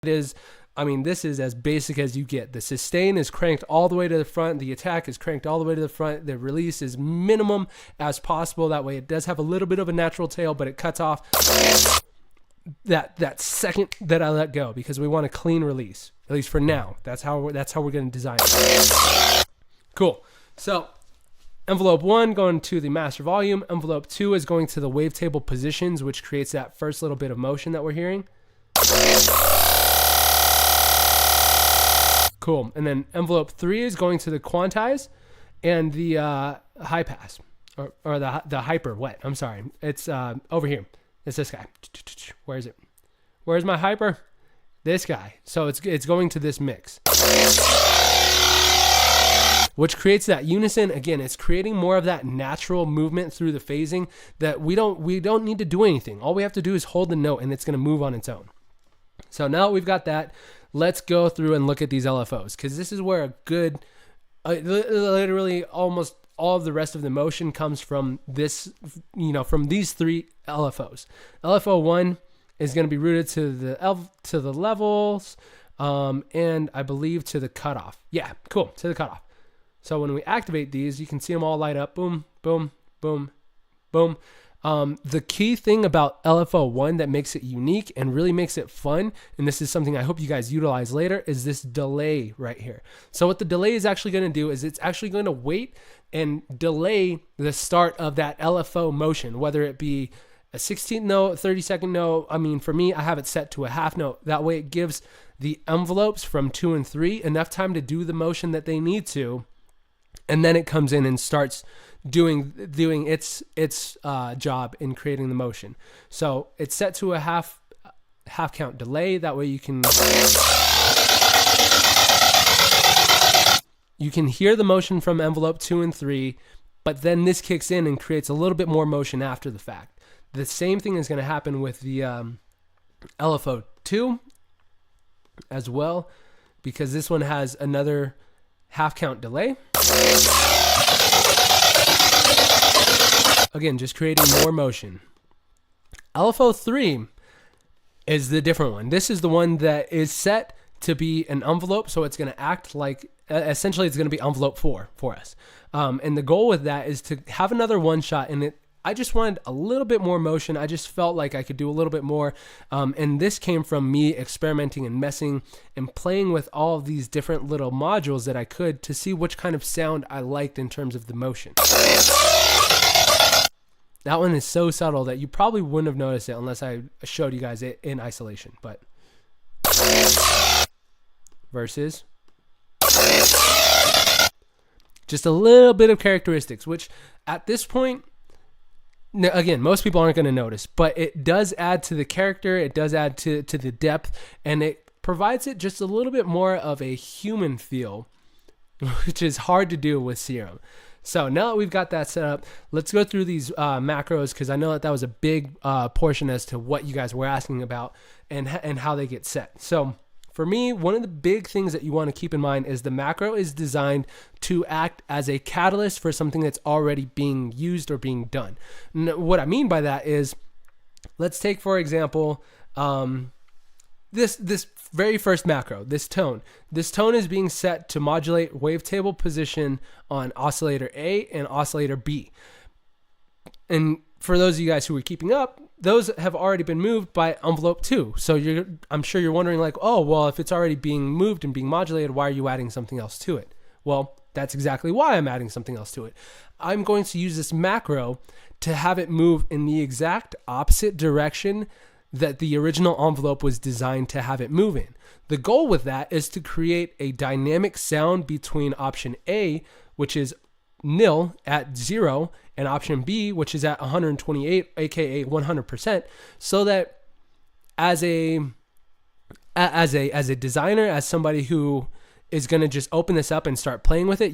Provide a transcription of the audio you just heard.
is, I mean, this is as basic as you get. The sustain is cranked all the way to the front. The attack is cranked all the way to the front. The release is minimum as possible. That way it does have a little bit of a natural tail, but it cuts off that second that I let go, because we want a clean release, at least for now. That's how we're going to design it. Cool. So envelope 1 going to the master volume. Envelope 2 is going to the wavetable positions, which creates that first little bit of motion that we're hearing. Cool. And then envelope 3 is going to the quantize and the high pass, or the hyper wet. I'm sorry. It's over here. It's this guy. Where is it? Where's my hyper? This guy. So it's going to this mix, which creates that unison. Again, it's creating more of that natural movement through the phasing that we don't need to do anything. All we have to do is hold the note and it's going to move on its own. So now that we've got that, let's go through and look at these LFOs, because this is where a good, literally almost all of the rest of the motion comes from this, from these 3 LFOs. LFO 1 is going to be rooted to the levels, and I believe to the cutoff. Yeah, cool, to the cutoff. So when we activate these, you can see them all light up. Boom, boom, boom, boom. The key thing about LFO 1 that makes it unique and really makes it fun, and this is something I hope you guys utilize later, is this delay right here. So what the delay is actually going to do is it's actually going to wait and delay the start of that LFO motion, whether it be a 16th note, 30-second note. I mean, for me, I have it set to a half note. That way it gives the envelopes from 2 and 3 enough time to do the motion that they need to, and then it comes in and starts doing its job in creating the motion. So it's set to a half count delay. That way you can hear the motion from envelope 2 and 3, but then this kicks in and creates a little bit more motion after the fact. The same thing is going to happen with the LFO 2 as well, because this one has another half count delay. Again, just creating more motion. LFO 3 is the different one. This is the one that is set to be an envelope, so it's going to act like, essentially it's going to be envelope 4 for us. And the goal with that is to have another one shot, and I just wanted a little bit more motion. I just felt like I could do a little bit more. And this came from me experimenting and messing and playing with all of these different little modules that I could to see which kind of sound I liked in terms of the motion. That one is so subtle that you probably wouldn't have noticed it unless I showed you guys it in isolation. But versus just a little bit of characteristics, which at this point, again, most people aren't going to notice, but it does add to the character. It does add to the depth, and it provides it just a little bit more of a human feel, which is hard to do with Serum. So now that we've got that set up, let's go through these macros, because I know that was a big portion as to what you guys were asking about and how they get set. So for me, one of the big things that you want to keep in mind is the macro is designed to act as a catalyst for something that's already being used or being done. What I mean by that is, let's take, for example, this very first macro, this tone. This tone is being set to modulate wavetable position on oscillator A and oscillator B. And for those of you guys who are keeping up, those have already been moved by envelope 2. So I'm sure you're wondering, like, oh, well, if it's already being moved and being modulated, why are you adding something else to it? Well, that's exactly why I'm adding something else to it. I'm going to use this macro to have it move in the exact opposite direction that the original envelope was designed to have it move in. The goal with that is to create a dynamic sound between option A, which is nil at 0, and option B, which is at 128, aka 100%, so that as a designer, as somebody who is going to just open this up and start playing with it,